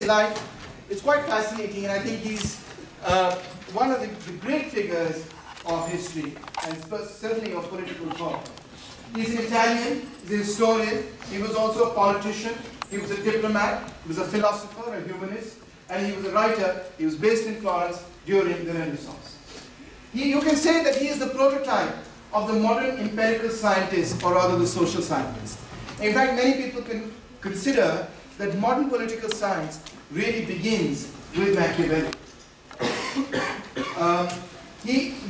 life, it's quite fascinating, and I think he's one of the great figures of history, and certainly of political thought. He's an Italian, he's a historian, he was also a politician, he was a diplomat, he was a philosopher, a humanist, and he was a writer. He was based in Florence during the Renaissance. You can say that he is the prototype of the modern empirical scientist, or rather the social scientist. In fact, many people can consider that modern political science really begins with Machiavelli.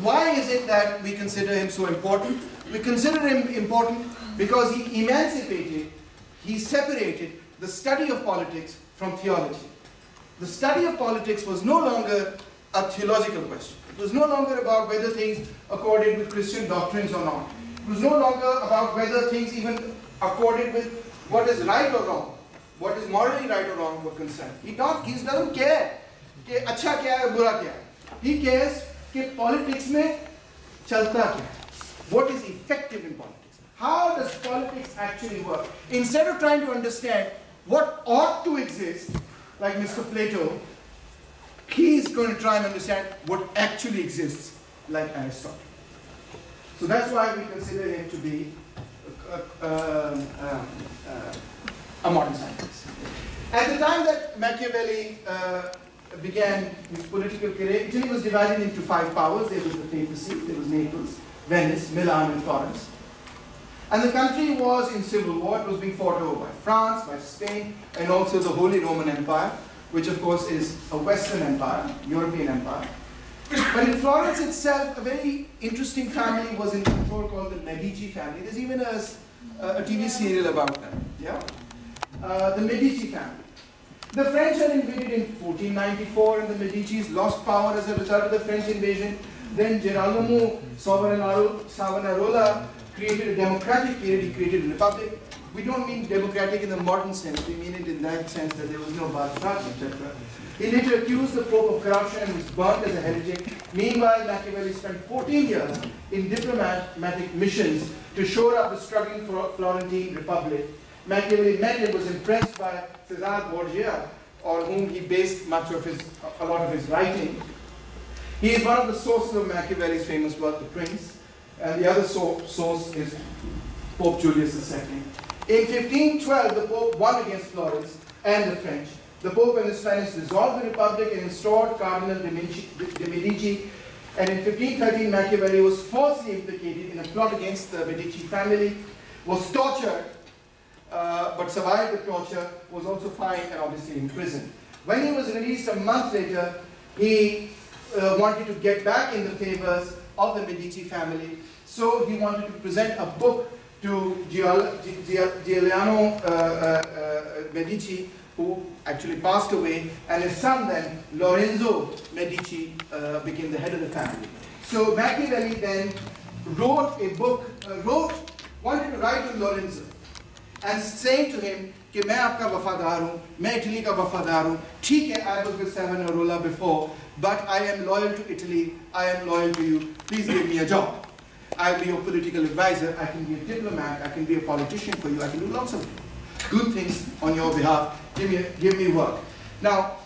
Why is it that we consider him so important? We consider him important because he emancipated, he separated the study of politics from theology. The study of politics was no longer a theological question. It was no longer about whether things accorded with Christian doctrines or not. It was no longer about whether things even accorded with what is right or wrong, what is morally right or wrong were concerned. He doesn't care कि अच्छा क्या है बुरा क्या है. He cares कि politics में चलता क्या है. What is effective in politics? How does politics actually work? Instead of trying to understand what ought to exist, like Mr. Plato, he is going to try and understand what actually exists, like Aristotle. So that's why we consider him to be a modern scientist. At the time that Machiavelli began his political career, Italy was divided into 5 powers. There was the papacy, there was Naples, Venice, Milan, and Florence. And the country was in civil war. It was being fought over by France, by Spain, and also the Holy Roman Empire, which of course is a Western empire, European empire. But in Florence itself, a very interesting family was in control called the Medici family. There's even a TV serial about them. Yeah? The Medici family. The French had invaded in 1494, and the Medicis lost power as a result of the French invasion. Then Girolamo Savonarola created a democratic period. He created a republic. We don't mean democratic in the modern sense. We mean it in that sense that there was no Bartolomeo, etc. He later accused the Pope of corruption and was burnt as a heretic. Meanwhile, Machiavelli spent 14 years in diplomatic missions to shore up the struggling Florentine republic. Machiavelli met and was impressed by Cesare Borgia, on whom he based a lot of his writing. He is one of the sources of Machiavelli's famous work, The Prince, and the other source is Pope Julius II. In 1512, the Pope won against Florence and the French. The Pope and the Spanish dissolved the Republic and installed Cardinal de Medici. And in 1513, Machiavelli was falsely implicated in a plot against the Medici family, was tortured, but survived the torture, was also fined and obviously imprisoned. When he was released a month later, he wanted to get back in the favors of the Medici family, so he wanted to present a book to Giuliano Medici, who actually passed away, and his son then, Lorenzo Medici, became the head of the family. So Machiavelli then wrote a book, wanted to write to Lorenzo, and saying to him, कि मैं आपका वफादार हूँ, मैं Italy का वफादार हूँ, ठीक है, I was with Savonarola before, but I am loyal to Italy, I am loyal to you, please give me a job. I'll be your political advisor, I can be a diplomat, I can be a politician for you, I can do lots of good things on your behalf, give me work. Now,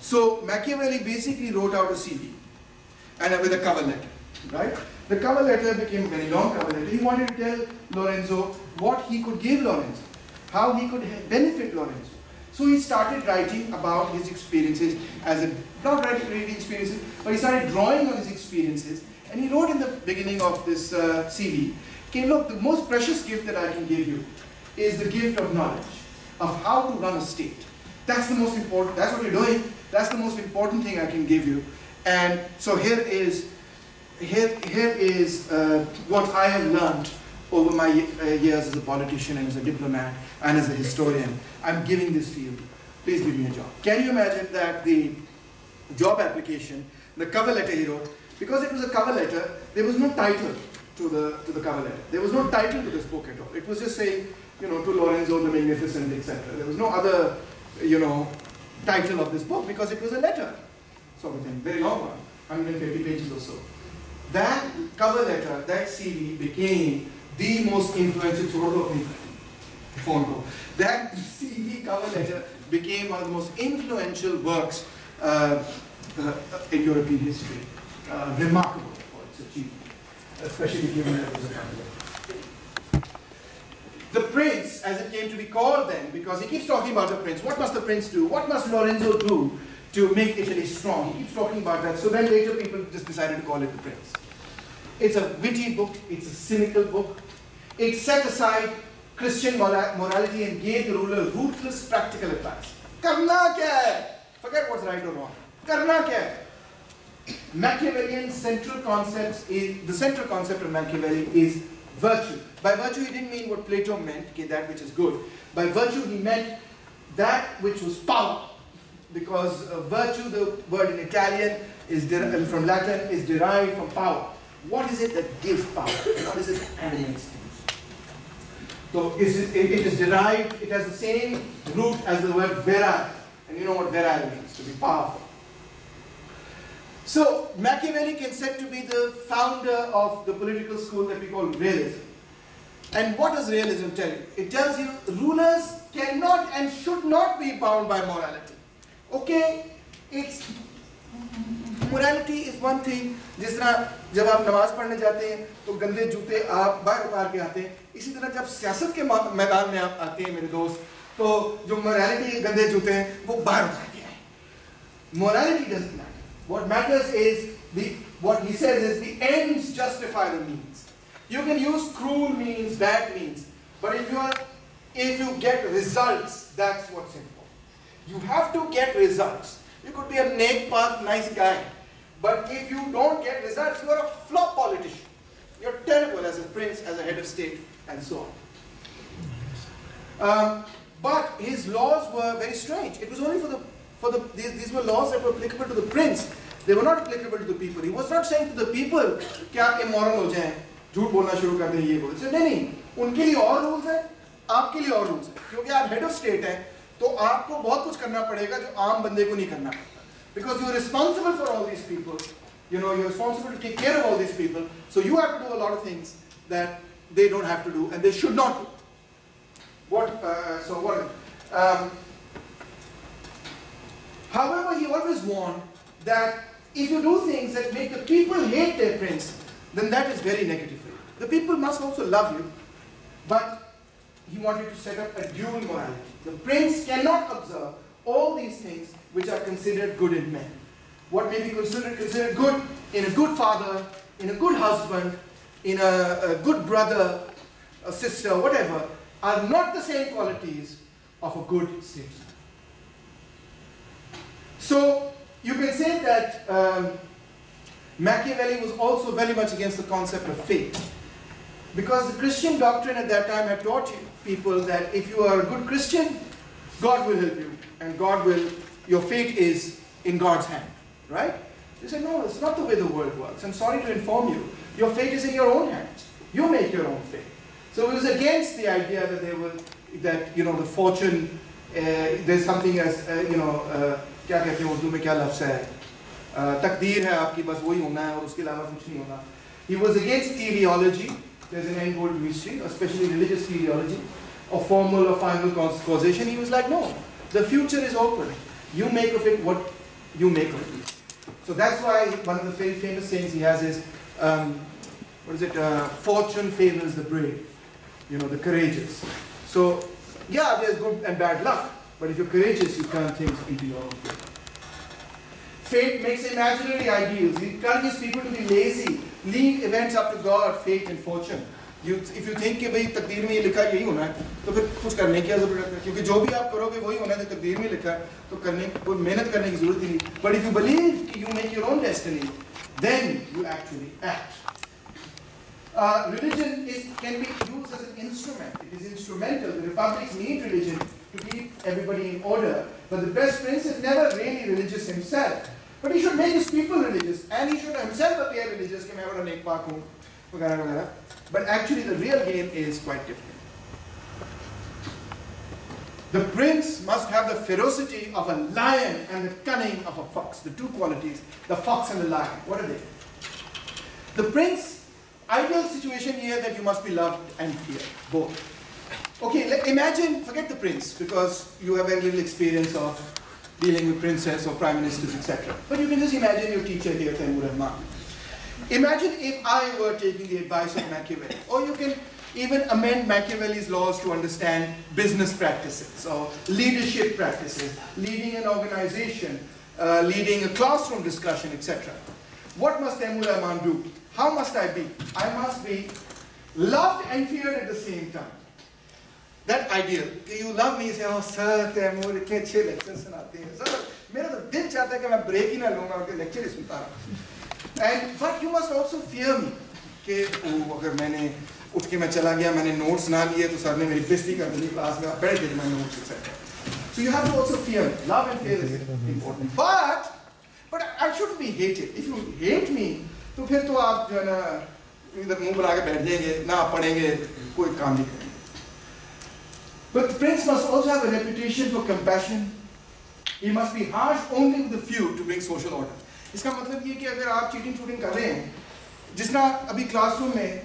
so Machiavelli basically wrote out a CV, and with a cover letter, right? The cover letter became a very long cover letter. He wanted to tell Lorenzo what he could give Lorenzo, how he could benefit Lorenzo. So he started writing about his experiences, not writing experiences, but he started drawing on his experiences. And he wrote in the beginning of this CV, okay, look, the most precious gift that I can give you is the gift of knowledge, of how to run a state. That's the most important, that's what you're doing, that's the most important thing I can give you. And so here is what I have learned over my years as a politician and as a diplomat and as a historian. I'm giving this to you. Please give me a job. Can you imagine that the job application, the cover letter he wrote, because it was a cover letter, there was no title to the cover letter. There was no title to this book at all. It was just saying, to Lorenzo the Magnificent, etc. There was no other, title of this book because it was a letter, sort of thing, very long one, 150 pages or so. That cover letter, that CV became the most influential phone call. That CV cover letter became one of the most influential works in European history. Remarkable for its achievement, especially given that it was a family. The prince, as it came to be called then, because he keeps talking about the prince. What must the prince do? What must Lorenzo do to make Italy strong? He keeps talking about that. So then later people just decided to call it the prince. It's a witty book. It's a cynical book. It set aside Christian morality and gave the ruler ruthless practical advice. Karna kya hai? Forget what's right or wrong. Karna kya hai? Machiavellian central concepts is, the central concept of Machiavelli is virtue. By virtue he didn't mean what Plato meant, okay, that which is good. By virtue he meant that which was power. Because virtue, the word in Italian, is from Latin, is derived from power. What is it that gives power? What is it that animates things? So it is derived, it has the same root as the word virile. And you know what virile means, to be powerful. So Machiavelli can said to be the founder of the political school that we call realism. And what does realism tell you? It tells you rulers cannot and should not be bound by morality. Okay, it's morality is one thing. जिस तरह जब आप नमाज पढ़ने जाते हैं तो गंदे जूते आप बाहर उतार के आते हैं, इसी तरह जब सियासत के मैदान में आप आते हैं मेरे दोस्त, तो जो morality के गंदे जूते हैं वो बाहर उतार के आए. Morality doesn't matter. What matters is what he says is the ends justify the means. You can use cruel means, bad means, but if you get results, that's what's important. You have to get results. You could be a naked, nice guy, but if you don't get results, you are a flop politician. You're terrible as a prince, as a head of state, and so on. But his laws were very strange. It was only these were laws that were applicable to the prince. They were not applicable to the people. He was not saying to the people कि आप immoral हो जाएं, झूठ बोलना शुरू कर दें, ये बोल. So नहीं, उनके लिए और rules हैं, आपके लिए और rules हैं. क्योंकि आप head of state हैं, तो आपको बहुत कुछ करना पड़ेगा जो आम बंदे को नहीं करना पड़ता. Because you're responsible for all these people. You know, you're responsible to take care of all these people. So you have to do a lot of things that they don't have to do and they should not do. However, he always warned that if you do things that make the people hate their prince, then that is very negative for you. The people must also love you, but he wanted to set up a dual morality. The prince cannot observe all these things which are considered good in men. What may be considered good in a good father, in a good husband, in a good brother, a sister, whatever, are not the same qualities of a good statesman. So you can say that Machiavelli was also very much against the concept of fate. Because the Christian doctrine at that time had taught people that if you are a good Christian, God will help you. And your fate is in God's hand. Right? They said, no, it's not the way the world works. I'm sorry to inform you. Your fate is in your own hands. You make your own fate. So it was against the idea that the fortune, there's something as, क्या कहते हैं उर्दू में क्या लफ्ज़ है, तकदीर है आपकी बस वही होना है और उसके अलावा कुछ नहीं होना. He was against teleology. There's an end goal to history, especially religious teleology, or formal or final causation. He was like, no, the future is open. You make of it what you make of it. So that's why one of the very famous sayings he has is, fortune favors the brave, the courageous. So, yeah, there's good and bad luck, but if you're courageous, you turn things into your own favor. Fate makes imaginary ideals. He encourages people to be lazy, leave events up to God, fate and fortune. If you think कि भाई तकदीर में ये लिखा है यही होना है, तो फिर कुछ करने की ज़रूरत है, क्योंकि जो भी आप करोगे वही होना है जो तकदीर में लिखा है, तो कोई मेहनत करने की ज़रूरत ही नहीं. But if you believe you make your own destiny, then you actually act. Religion can be used as an instrument. It is instrumental. The republics need religion to keep everybody in order. But the best prince is never really religious himself. But he should make his people religious, and he should himself appear religious. कि मैं बड़ा नेकपाक हूँ, वगैरह वगैरह. But actually, the real game is quite different. The prince must have the ferocity of a lion and the cunning of a fox. The two qualities, the fox and the lion. What are they? The prince, ideal situation here that you must be loved and feared, both. Okay, imagine, forget the prince, because you have very little experience of dealing with princess or prime ministers, etc. But you can just imagine your teacher here, Taimur Rahman. Imagine if I were taking the advice of Machiavelli, or you can even amend Machiavelli's laws to understand business practices or leadership practices, leading an organization, leading a classroom discussion, etc. What must Taimur Rahman do? How must I be? I must be loved and feared at the same time. That ideal. You love me, you say, oh sir, Taimur, itne अच्छे lectures सुनाते हैं. Sir, मेरा तो दिल चाहता है कि मैं break ही ना लूँ, मैं उनके lecture ही सुनता रहूँ. And but you must also fear me. कि अगर मैंने उठ के मैं चला गया, मैंने notes ना लिए, तो sir ने मेरी बेइज्जती कर दी class में. आप पढ़े थे my notes, etc. So you have to also fear me. Love and fear is important. But I shouldn't be hated. If you hate me, तो फिर तो आप जो है ना इधर मुंह बना के बैठ जाएंगे, ना आप पढ़ेंगे, कोई काम नहीं करेंगे. But the prince must also have a reputation for compassion. He must be harsh only with the few to bring social order. इसका मतलब ये कि अगर आप चीटिंग कर रहे हैं, जिसना अभी क्लासरूम में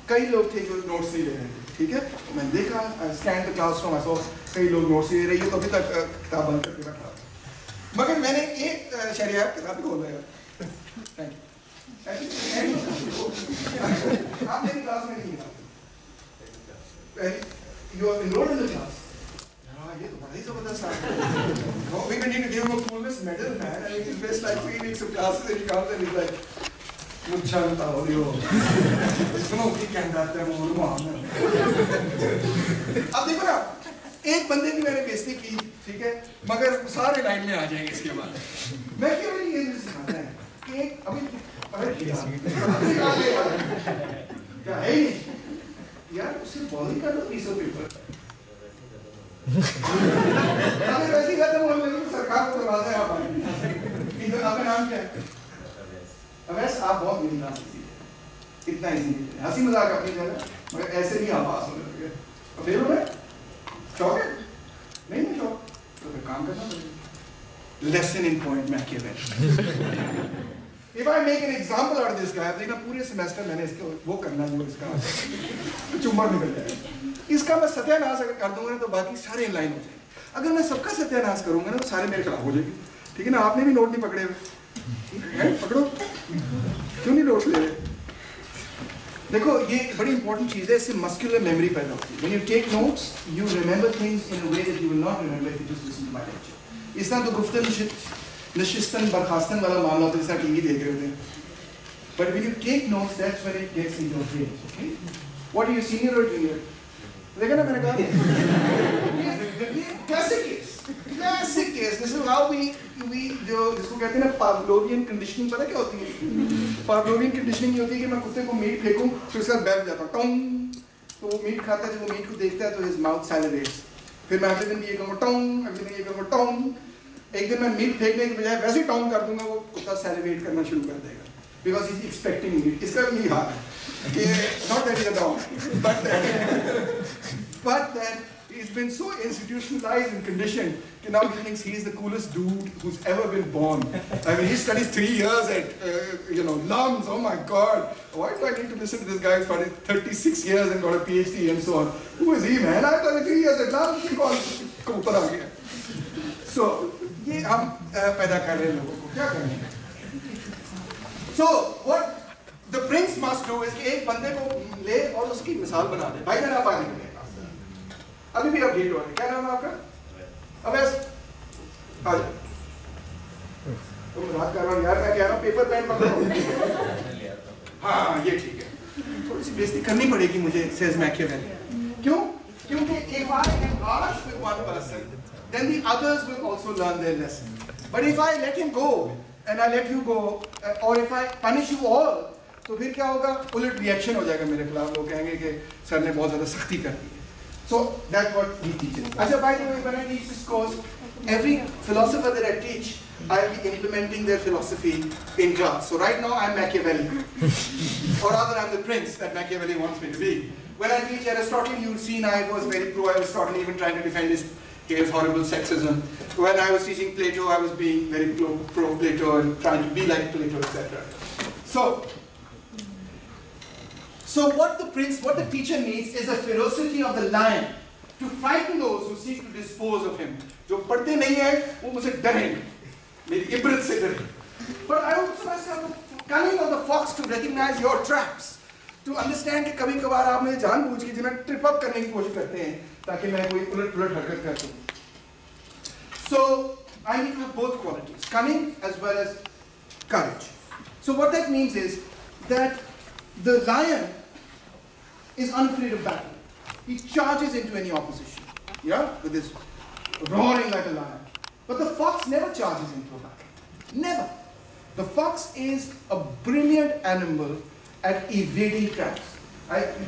कई लोग थे जो नोट्स नहीं ले रहे थे, ठीक है? मैंने देखा, I scanned the classroom, I saw कई लोग नोट्स ले रहे हैं, तो अभी तक किताब बंद करके रखा. मगर मैंने एक शरिया किताब खोल दिया. Thank you. आप मेरी क्लास में नहीं हैं. You are enrolled in the class. ये तो बड़ा ही ज़बरदस्त है. No, we need to give him a coolness medal, man. I mean, he's missed like 3 weeks of classes and he comes and he's like, मुच्छा बताओ लियो. सुनो कि क्या कहते हैं वो मामला. अब देखो ना, एक बंदे की मैंने बेइज्जती की, ठीक है? मगर सारे लाइन में आ जाएंगे इसके बाद. मैं क्यों नहीं ये सिखाता है? एक अभी क्या है ये? यार उससे बॉलिंग कर दो पीस ऑफ पेपर. अगर वैसे ही खत्म हो गया तो सरकार को दरवाजा है आप. इधर आपका नाम क्या है? अवैस, आप बहुत मेरी नाम इजी है. इतना इजी नहीं है. हंसी मजाक अपनी जगह, मगर ऐसे भी आप पास होने लगे. और फेल हो गए? शौक है? नहीं शौक. तो फिर काम करना पड़ेगा. Lesson in point Machiavelli. If I make an example out of this guy, अब देखना पूरे सेमेस्टर मैंने इसको वो करना है, इसका चुम्बर निकल जाएगा. इसका मैं सत्यानाश अगर कर दूंगा ना तो बाकी सारे इन लाइन हो जाएंगे. अगर मैं सबका सत्यानाश करूंगा ना तो सारे मेरे खिलाफ हो जाएंगे. ठीक है ना? आपने भी नोट नहीं पकड़े हुए, पकड़ो. क्यों नहीं नोट ले रहे? देखो ये बड़ी इंपॉर्टेंट चीज़ है, इससे मस्कुलर मेमोरी पैदा होती है. When you take notes, you remember things in a way that you will not remember if you just listen to my lecture. इस तरह तो गुफ्तन नशिस्तन बर्खास्तन वाला मामला होता है, जैसा टीवी देख रहे होते हैं. But when you take notes, that's when it gets in your brain. Okay? What are you, senior or junior? देखा ना मैंने कहा. Classic case. This is how we जो जिसको कहते हैं ना पावलोवियन कंडीशनिंग, पता क्या होती है? पावलोवियन कंडीशनिंग ये होती है कि मैं कुत्ते को मीट फेंकूं, फिर उसके बाद बैठ जाता हूँ, टोंग, तो वो मीट खाता है. जब वो मीट को देखता है तो his mouth salivates. फिर मैं अगले दिन भी ये कहूँगा टोंग, अगले दिन ये कहूँगा टोंग. एक दिन मैं मीट फेंकने के बजाय वैसे ही टोंग कर दूंगा, वो कुत्ता सैलिवेट करना शुरू कर देगा. Because he's expecting meat. इसका भी यही हाल है. Not that he's a dog, but that he's been so institutionalized and conditioned that now he thinks he's the coolest dude who's ever been born. I mean, he studied 3 years at Lums. Oh my God! Why do I need to listen to this guy who's studied 36 years and got a PhD and so on? Who is he, man? I've done 3 years at Lums. कबूतर आ गया. So ये हम पैदा कर रहे हैं लोगों को. क्या करें? So what the prince must do is कि एक बंदे को ले और उसकी मिसाल बना दे. भाई जान आप आ गए. अभी भी अपडेट हो रहे हैं. क्या नाम है आपका? अवैस. आ जाओ. तुम मजाक कर रहे हो यार, मैं कह रहा हूँ पेपर पेन पकड़ो. हाँ ये ठीक है. थोड़ी सी बेइज्जती करनी पड़ेगी मुझे, says Machiavelli. क्यों? क्योंकि if I am harsh with one person, then the others will also learn their lesson. But if I let him go and I let you go, or if I punish you all, तो फिर क्या होगा? उलट reaction हो जाएगा मेरे खिलाफ. लोग कहेंगे कि सर ने बहुत ज़्यादा सख्ती कर दी है. So that's what he teaches. अच्छा, by the way, when I teach this course, every philosopher that I teach, I'll be implementing their philosophy in class. So right now I'm Machiavelli, or rather I'm the prince that Machiavelli wants me to be. When I teach Aristotle, you've seen I was very pro-Aristotle, even trying to defend his horrible sexism. When I was teaching Plato, I was being very pro-Plato and trying to be like Plato, etc. So what the teacher needs is the ferocity of the lion to frighten those who seek to dispose of him. जो पढ़ते नहीं हैं, वो मुझे डरें, मेरी इब्रत से डरें. But I also must have the cunning of the fox to recognize your traps, to understand कि कभी कभार आप मुझे जानबूझ के जिन्हें ट्रिप अप करने की कोशिश करते हैं, ताकि मैं कोई उलट हरकत कर सकूं. So I need to have both qualities, cunning as well as courage. So what that means is that the lion is unafraid of battle. He charges into any opposition, yeah, with his roaring like a lion. But the fox never charges into a battle. Never. The fox is a brilliant animal at evading traps.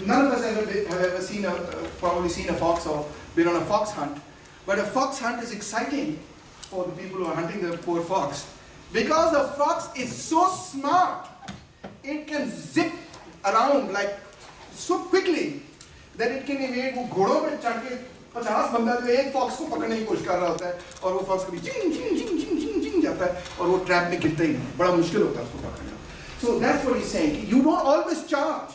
None of us have ever seen probably seen a fox or been on a fox hunt. But a fox hunt is exciting for the people who are hunting the poor fox. Because the fox is so smart, it can zip around like so quickly that it can evade. वो घोड़ों पे चढ़ के 50 बंदा जो एक fox को पकड़ने की कोशिश कर रहा होता है और वो फॉक्स कभी जिंग जिंग जिंग जिंग जिंग जिंग जाता है और वो ट्रैप में गिरता ही नहीं, बड़ा मुश्किल होता है उसको पकड़ना. So that's what he's saying. You don't always charge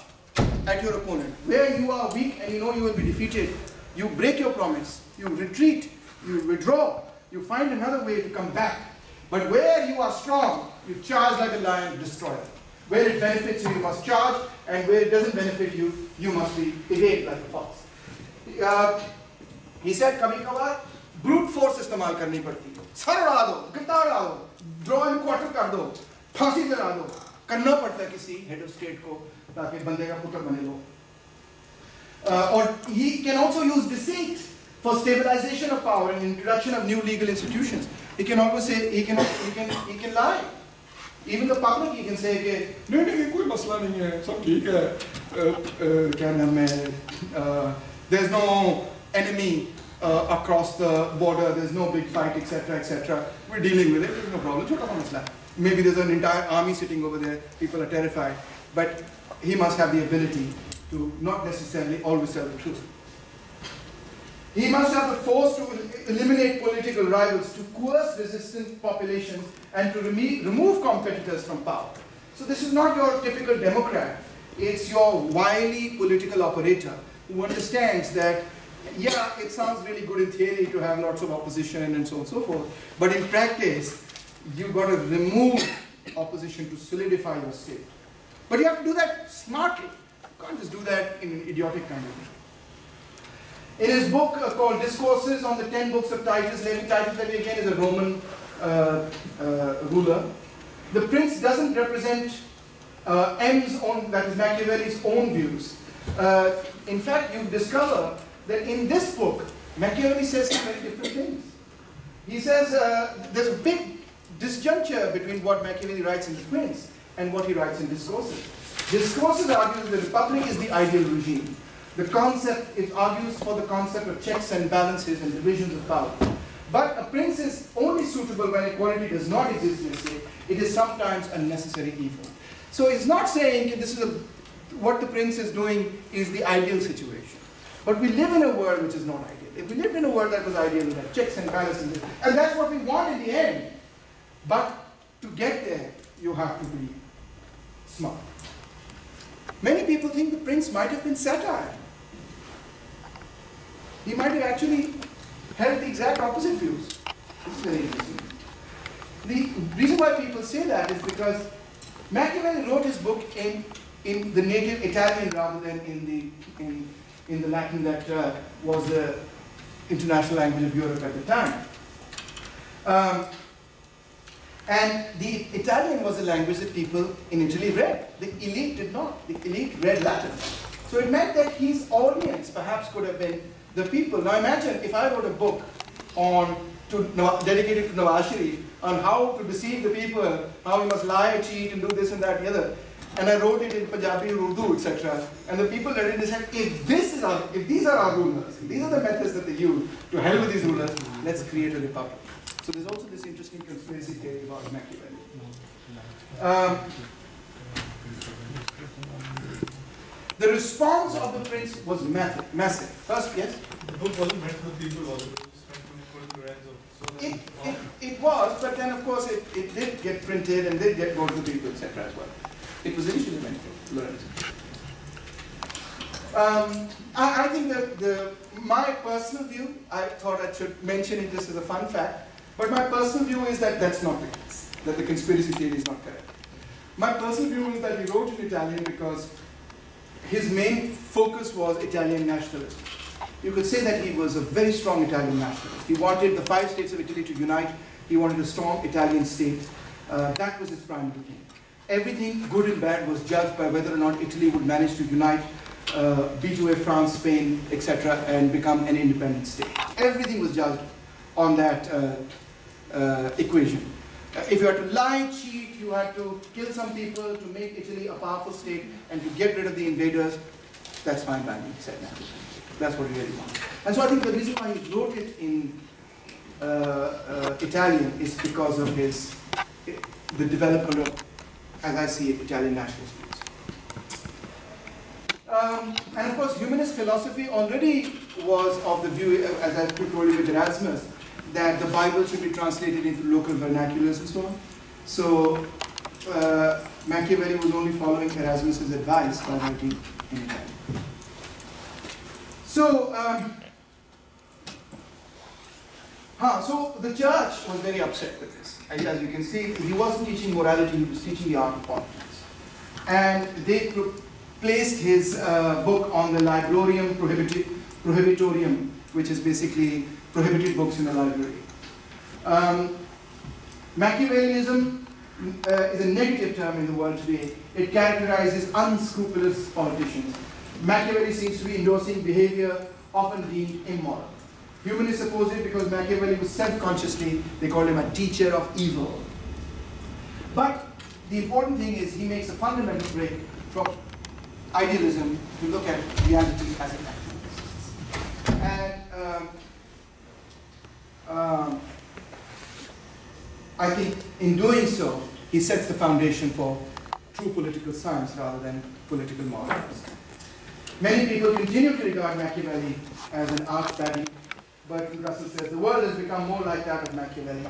at your opponent. Where you are weak and you know you will be defeated, you break your promise, you retreat, you withdraw, you find another way to come back. But where you are strong, you charge like a lion, destroy it. Where it benefits you, you must charge, and where it doesn't benefit you, you must be evade like a fox. He said, कभी-कभार brute force इस्तेमाल करनी पड़ती है. Sir उड़ा दो, गिरता उड़ा दो, draw and quarter कर दो, फांसी चढ़ा दो, करना पड़ता है किसी head of state को ताकि बंदे का पुत्र बने लो. Or he can also use deceit for stabilization of power and introduction of new legal institutions. He can always say he can lie. Even the public he can say कि नहीं कोई मसला नहीं है, सब ठीक है, क्या नाम है, there's no enemy across the border, there's no big fight, etc., etc. We're dealing with it, there's no problem, छोटा सा मसला. Maybe there's an entire army sitting over there, people are terrified, but he must have the ability to not necessarily always tell the truth. He must have the force to eliminate political rivals, to coerce resistant populations, and to remove competitors from power. So this is not your typical Democrat. It's your wily political operator who understands that, yeah, it sounds really good in theory to have lots of opposition and so on and so forth, but in practice, you've got to remove opposition to solidify your state. But you have to do that smartly. You can't just do that in an idiotic kind of way. In his book called Discourses on the 10 Books of Titus Livy, Titus Livy again is a Roman ruler. The prince doesn't represent M's own, that is Machiavelli's own views. In fact, you discover that in this book, Machiavelli says some very different things. He says there's a big disjuncture between what Machiavelli writes in The Prince and what he writes in Discourses. Discourses argues the republic is the ideal regime. The concept, it argues for the concept of checks and balances and divisions of power. But a prince is only suitable when equality does not exist in a state. It is sometimes a necessary evil. So it's not saying that this is what the prince is doing is the ideal situation. But we live in a world which is not ideal. If we lived in a world that was ideal, we had checks and balances, and that's what we want in the end. But to get there, you have to be smart. Many people think the prince might have been satire. He might have actually held the exact opposite views. This is very interesting. The reason why people say that is because Machiavelli wrote his book in the native Italian rather than in the Latin that was the international language of Europe at the time. And the Italian was a language that people in Italy read. The elite did not. The elite read Latin. So it meant that his audience perhaps could have been the people. Now imagine if I wrote a book dedicated to Nawaz Sharif on how to deceive the people, how we must lie, cheat, and do this and that and the other. And I wrote it in Punjabi, Urdu, etc. And the people read it and they said, if these are our rulers, if these are the methods that they use, to hell with these rulers, let's create a republic. So there's also this interesting conspiracy theory about Machiavelli. The response of the prince was massive. First, yes? The book wasn't meant for the people, was it? It was meant for the friends of It was, but then of course it did get printed and did go to the people, etc. as well. It was initially meant for learners. I think that my personal view, I thought I should mention it just as a fun fact, but my personal view is that that's not the case, that the conspiracy theory is not correct. My personal view is that he wrote in Italian because his main focus was Italian nationalism. You could say that he was a very strong Italian nationalist. He wanted the 5 states of Italy to unite. He wanted a strong Italian state. That was his primary thing. Everything good and bad was judged by whether or not Italy would manage to unite, beat away France, Spain, etc., and become an independent state. Everything was judged on that equation. If you had to lie, cheat, you had to kill some people to make Italy a powerful state and to get rid of the invaders, that's fine by me, he said that. That's what he really wanted. And so I think the reason why he wrote it in Italian is because of the development of, as I see it, Italian nationalist views. And of course, humanist philosophy already was of the view, as I told you with Erasmus, that the Bible should be translated into local vernaculars and so on. So Machiavelli was only following Erasmus's advice by writing in Italian. So, so the church was very upset with this. As you can see, he wasn't teaching morality, he was teaching the art of politics. And they placed his book on the Librorium Prohibitorium, which is basically prohibited books in a library. Machiavellianism is a negative term in the world today. It characterizes unscrupulous politicians. Machiavelli seems to be endorsing behavior often deemed immoral. Humanists oppose it because Machiavelli was self-consciously, they called him a teacher of evil. But the important thing is he makes a fundamental break from idealism to look at reality as it actually exists. And I think in doing so, he sets the foundation for true political science rather than political morals. Many people continue to regard Machiavelli as an arch-baddie, but Russell says the world has become more like that of Machiavelli.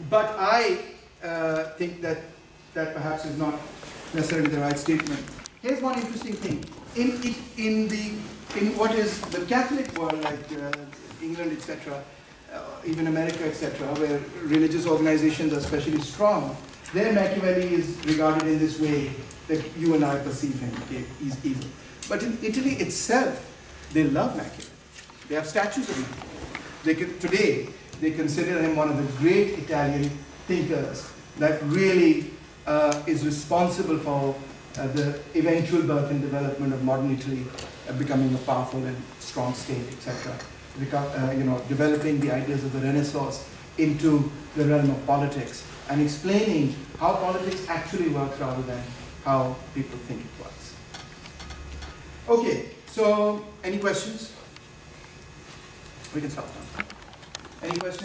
But I think that perhaps is not necessarily the right statement. Here's one interesting thing. In what is the Catholic world, like England, etc., even America, etc., where religious organizations are especially strong, there Machiavelli is regarded in this way that you and I perceive him, okay, he's evil. But in Italy itself, they love Machiavelli. They have statues of him. Today, they consider him one of the great Italian thinkers that really is responsible for the eventual birth and development of modern Italy, becoming a powerful and strong state, etc. Developing the ideas of the Renaissance into the realm of politics and explaining how politics actually works rather than how people think it works. Okay, so any questions? We can stop now. Any questions?